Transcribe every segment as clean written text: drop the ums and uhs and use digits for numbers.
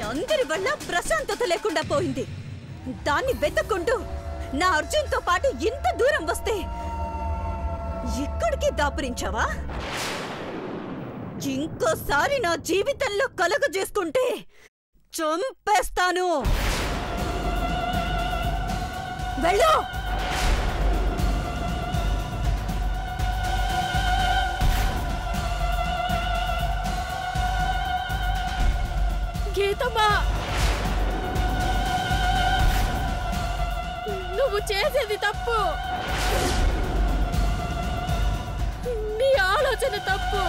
అందరి వల్ల ప్రశాంతత లేకుండా పోయింది. దాన్ని వెతుక్కుంటూ నా అర్జున్తో పాటు ఇంత దూరం వస్తే ఇక్కడికి దాపురించావా? ఇంకోసారి నా జీవితంలో కలుగజేసుకుంటే చంపేస్తాను. వెళ్ళు. గీతమ్మా, నువ్వు చేసేది తప్పు. నీ ఆలోచన తప్పు.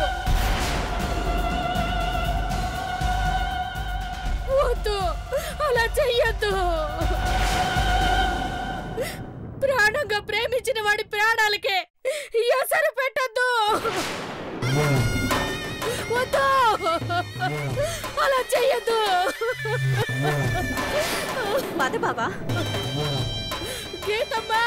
వద్దు, అలా చెయ్యొద్దు. ప్రాణంగా ప్రేమించిన వాడి ప్రాణాలకే ఎసరు పెట్టద్దు. వద్దు, అలా చెయ్యొద్దు. పద బాబా. గీతమ్మా,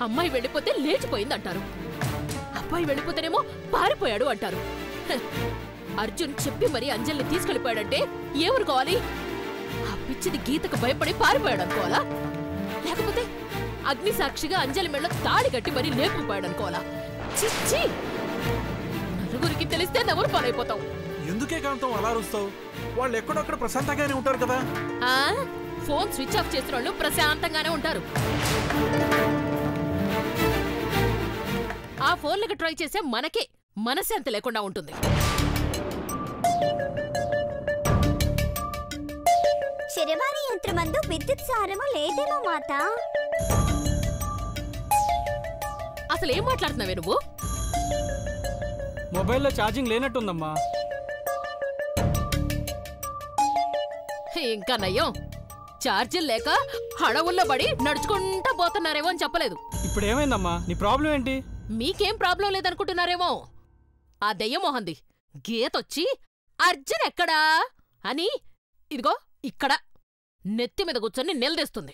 అమ్మాయి వెళ్ళిపోతే లేచిపోయిందంటారు, అబ్బాయి వెళ్ళిపోతేనేమో పారిపోయాడు అంటారు. అర్జున్ చెప్పి మరీ అంజలిని తీసుకెళ్ళిపోయాడంటే ఏమనుకోవాలి? ఆ పిచ్చిది గీతకు భయపడి పారిపోయాడు అనుకోవాలా? లేకపోతే అగ్ని సాక్షిగా అంజలి మెళ్ళ తాళి కట్టి మరీ లేపుకుపోయాడు అనుకోవాలా? చిచ్చి, నలుగురికి తెలిస్తే నవ్వురు పాలైపోతావు. ఎందుకే కాంతం అలా అరుస్తావు? వాళ్ళు ఎక్కడొక్కడ ప్రశాంతంగానే ఉంటారు కదా. ఫోన్ స్విచ్ ఆఫ్ చేసిన వాళ్ళు ప్రశాంతంగానే ఉంటారు. ఆ ఫోన్లకు ట్రై చేసే మనకే మనశ్శాంతి లేకుండా ఉంటుంది. శరవాణి యంత్రమందు విద్యుత్ సారము లేదేమో మాత. అసలు ఏం మాట్లాడుతున్నావే నువ్వు? మొబైల్లో ఛార్జింగ్ లేనట్టుందమ్మా. ఇంకా నయ్యం, ఛార్జింగ్ లేక హడవుల్లో పడి నడుచుకుంటా పోతున్నారేమో అని చెప్పలేదు. ఇప్పుడు ఏమైందమ్మా? నీ ప్రాబ్లం ఏంటి? మీకేం ప్రాబ్లం లేదనుకుంటున్నారేమో. ఆ దెయ్యం మొహంది గీతొచ్చి అర్జున్ ఎక్కడా అని ఇదిగో ఇక్కడ నెత్తి మీద కూర్చొని నిలదీస్తుంది.